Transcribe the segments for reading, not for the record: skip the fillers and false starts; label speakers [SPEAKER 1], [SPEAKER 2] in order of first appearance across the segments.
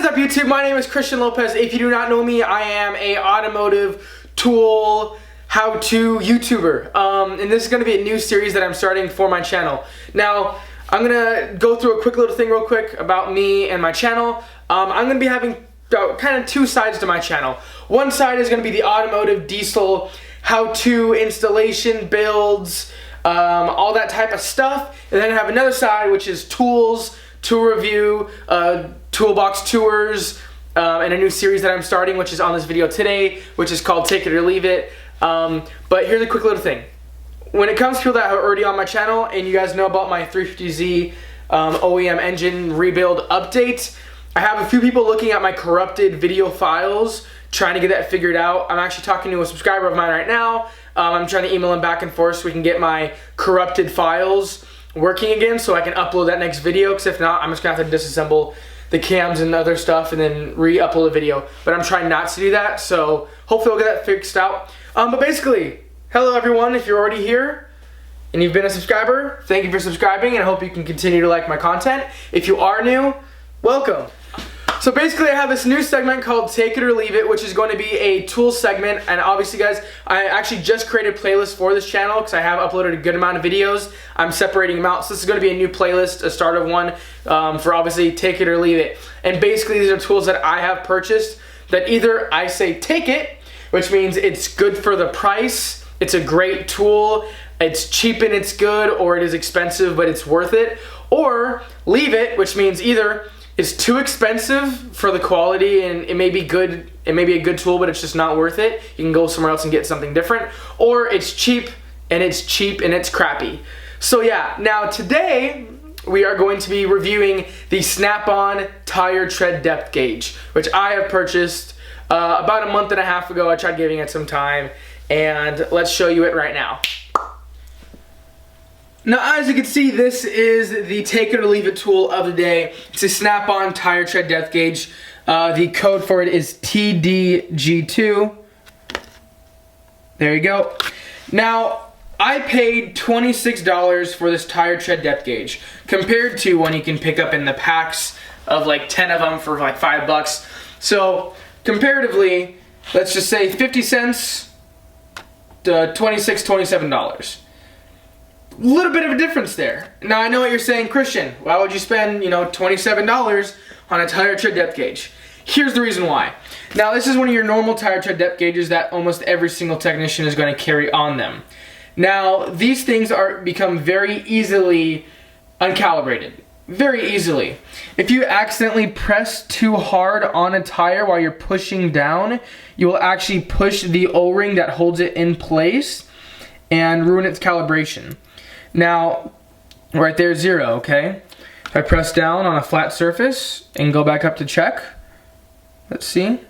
[SPEAKER 1] up, YouTube? My name is Christian Lopez. If you do not know me, I am a automotive tool how-to YouTuber. And this is going to be a new series that I'm starting for my channel. Now, I'm going to go through a quick little thing real quick about me and my channel. I'm going to be having kind of two sides to my channel. One side is going to be the automotive diesel how-to installation, builds, all that type of stuff. And then I have another side which is tools, tool review, toolbox tours, and a new series that I'm starting, which is on this video today, which is called Take It or Leave It. But here's a quick little thing. When it comes to people that are already on my channel and you guys know about my 350Z OEM engine rebuild update, I have a few people looking at my corrupted video files, trying to get that figured out. I'm actually talking to a subscriber of mine right now. I'm trying to email him back and forth so we can get my corrupted files working again so I can upload that next video, because if not, I'm just going to have to disassemble the cams and other stuff and then re-upload a video. But I'm trying not to do that, so hopefully we'll get that fixed out. But basically, hello everyone. If you're already here and you've been a subscriber, thank you for subscribing, and I hope you can continue to like my content. If you are new, welcome. So basically I have this new segment called Take It or Leave It, which is going to be a tool segment. And obviously guys, I actually just created playlists for this channel because I have uploaded a good amount of videos. I'm separating them out. So this is going to be a new playlist, a start of one, for obviously Take It or Leave It. And basically these are tools that I have purchased that either I say take it, which means it's good for the price, it's a great tool, it's cheap and it's good, or it is expensive but it's worth it, or leave it, which means either it's too expensive for the quality and it may be good, it may be a good tool, but it's just not worth it. You can go somewhere else and get something different. Or it's cheap and it's crappy. So yeah, now today we are going to be reviewing the Snap-on tire tread depth gauge, which I have purchased about a month and a half ago. I tried giving it some time, and let's show you it right now. Now, as you can see, this is the Take It or Leave It tool of the day. It's a Snap-on tire tread depth gauge. The code for it is TDG2. There you go. now, I paid $26 for this tire tread depth gauge, compared to one you can pick up in the packs of like 10 of them for like $5. So, comparatively, let's just say 50 cents to $26, $27. Little bit of a difference there. Now I know what you're saying, Christian, why would you spend, $27 on a tire tread depth gauge? Here's the reason why. Now this is one of your normal tire tread depth gauges that almost every single technician is going to carry on them. Now these things become very easily uncalibrated. Very easily. If you accidentally press too hard on a tire while you're pushing down, you will actually push the O-ring that holds it in place and ruin its calibration. Now, right there, 0, okay? If I press down on a flat surface and go back up to check, let's see,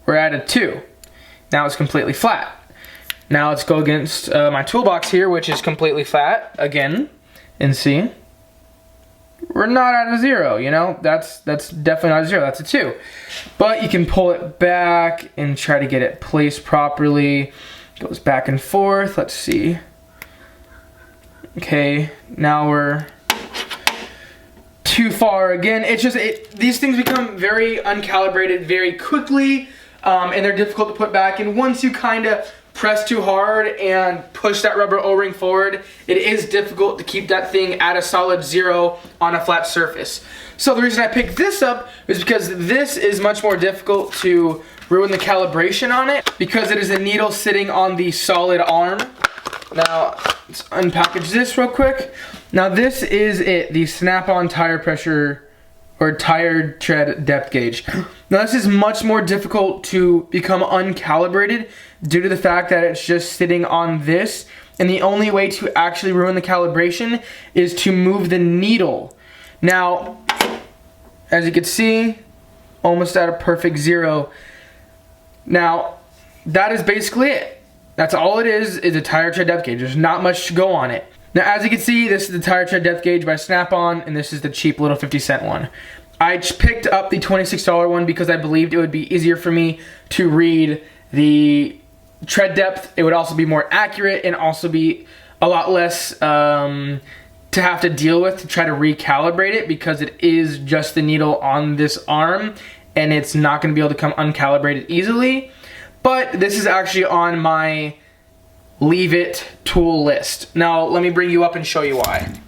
[SPEAKER 1] we're at a 2. Now it's completely flat. Now let's go against my toolbox here, which is completely flat, again, and see. We're not at a 0, that's definitely not a 0, that's a 2. But you can pull it back and try to get it placed properly. It goes back and forth, let's see. Okay, now we're too far again. It's just, these things become very uncalibrated very quickly, and they're difficult to put back. And once you kind of press too hard and push that rubber O-ring forward, it is difficult to keep that thing at a solid 0 on a flat surface. So the reason I picked this up is because this is much more difficult to ruin the calibration on it, because it is a needle sitting on the solid arm. Now, let's unpackage this real quick. Now this is it, the Snap-on tire pressure or tire tread depth gauge. Now this is much more difficult to become uncalibrated due to the fact that it's just sitting on this, and the only way to actually ruin the calibration is to move the needle. Now, as you can see, almost at a perfect 0. Now, that is basically it. That's all it is a tire tread depth gauge. There's not much to go on it. Now, as you can see, this is the tire tread depth gauge by Snap-on, and this is the cheap little 50-cent one. I picked up the $26 one because I believed it would be easier for me to read the tread depth. It would also be more accurate and also be a lot less to have to deal with to try to recalibrate it, because it is just the needle on this arm and it's not going to be able to come uncalibrated easily. But this is actually on my leave it tool list. Now let me bring you up and show you why.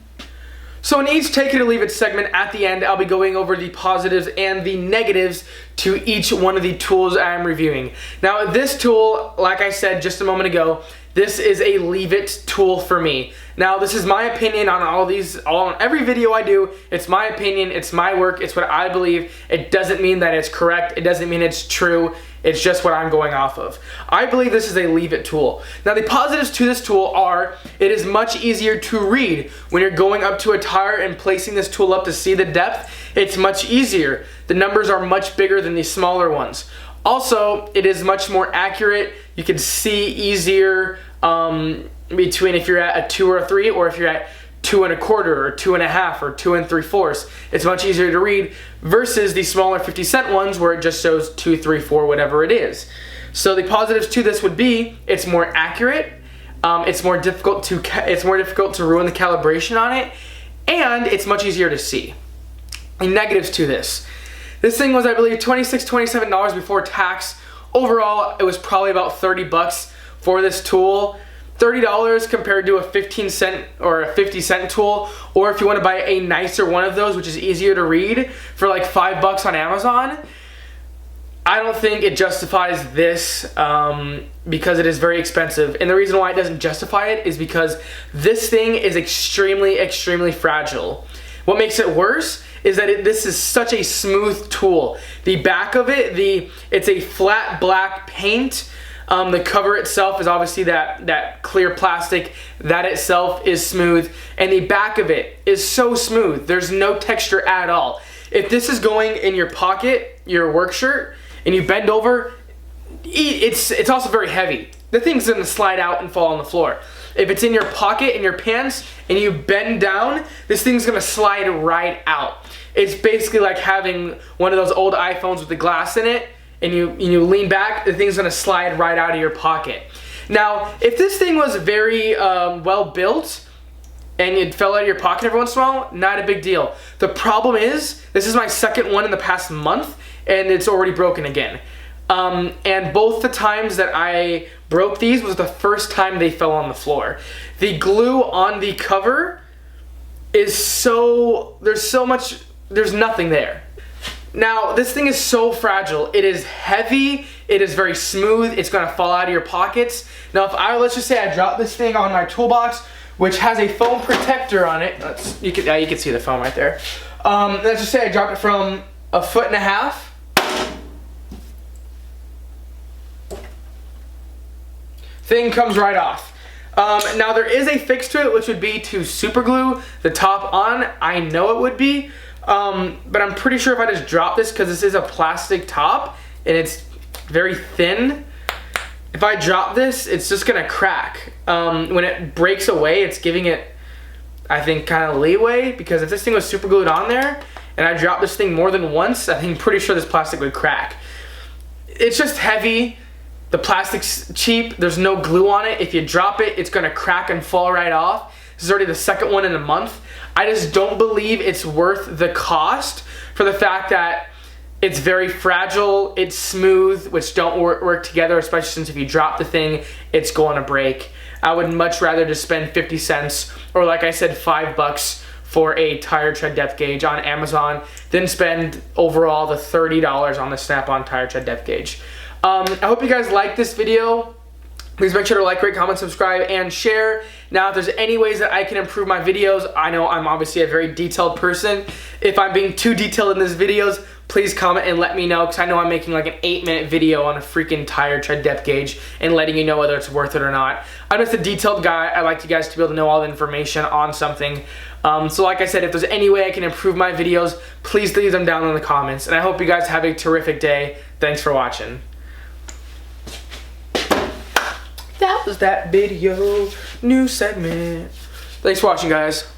[SPEAKER 1] So in each take it or leave it segment at the end, I'll be going over the positives and the negatives to each one of the tools I'm reviewing. Now this tool, like I said just a moment ago, this is a leave it tool for me. Now this is my opinion on on every video I do. It's my opinion, it's my work, it's what I believe. It doesn't mean that it's correct, it doesn't mean it's true. It's just what I'm going off of. I believe this is a leave it tool. Now the positives to this tool are, it is much easier to read. When you're going up to a tire and placing this tool up to see the depth, it's much easier. The numbers are much bigger than the smaller ones. Also, it is much more accurate. You can see easier between if you're at a 2 or a 3, or if you're at 2 1/4 or 2 1/2 or 2 3/4. It's much easier to read versus the smaller 50-cent ones where it just shows 2, 3, 4, whatever it is. So the positives to this would be it's more accurate, it's more difficult to ruin the calibration on it, and it's much easier to see. The negatives to this thing was, I believe, $26, $27 before tax. Overall, it was probably about 30 bucks for this tool. $30 compared to a 15-cent or a 50-cent tool, or if you want to buy a nicer one of those, which is easier to read, for like 5 bucks on Amazon. I don't think it justifies this because it is very expensive. And the reason why it doesn't justify it is because this thing is extremely, extremely fragile. What makes it worse is that this is such a smooth tool. The back of it, it's a flat black paint. The cover itself is obviously that clear plastic. That itself is smooth. And the back of it is so smooth. There's no texture at all. If this is going in your pocket, your work shirt, and you bend over, it's also very heavy. The thing's gonna slide out and fall on the floor. If it's in your pocket, in your pants, and you bend down, this thing's gonna slide right out. It's basically like having one of those old iPhones with the glass in it, and you lean back, the thing's gonna slide right out of your pocket. Now, if this thing was very well built, and it fell out of your pocket every once in a while, not a big deal. The problem is, this is my second one in the past month, and it's already broken again. And both the times that I broke these was the first time they fell on the floor. The glue on the cover is there's nothing there. Now, this thing is so fragile. It is heavy, it is very smooth, it's gonna fall out of your pockets. Now, let's just say I drop this thing on my toolbox, which has a foam protector on it. You can see the foam right there. Let's just say I dropped it from 1.5 feet. Thing comes right off. Now there is a fix to it, which would be to super glue the top on. I know it would be, but I'm pretty sure if I just drop this, because this is a plastic top and it's very thin, if I drop this, it's just gonna crack. When it breaks away, it's giving it, I think, kind of leeway, because if this thing was super glued on there and I dropped this thing more than once, I'm pretty sure this plastic would crack. It's just heavy. The plastic's cheap, there's no glue on it. If you drop it, it's gonna crack and fall right off. This is already the second one in a month. I just don't believe it's worth the cost for the fact that it's very fragile, it's smooth, which don't work together, especially since if you drop the thing, it's going to break. I would much rather just spend 50 cents, or like I said, 5 bucks for a tire tread depth gauge on Amazon, than spend overall the $30 on the Snap-on tire tread depth gauge. I hope you guys liked this video. Please make sure to like, rate, comment, subscribe, and share. Now, if there's any ways that I can improve my videos, I know I'm obviously a very detailed person. If I'm being too detailed in these videos, please comment and let me know, because I know I'm making like an 8-minute video on a freaking tire tread depth gauge and letting you know whether it's worth it or not. I'm just a detailed guy. I like you guys to be able to know all the information on something. So like I said, if there's any way I can improve my videos, please leave them down in the comments. And I hope you guys have a terrific day. Thanks for watching. That was that video, new segment. Thanks for watching, guys.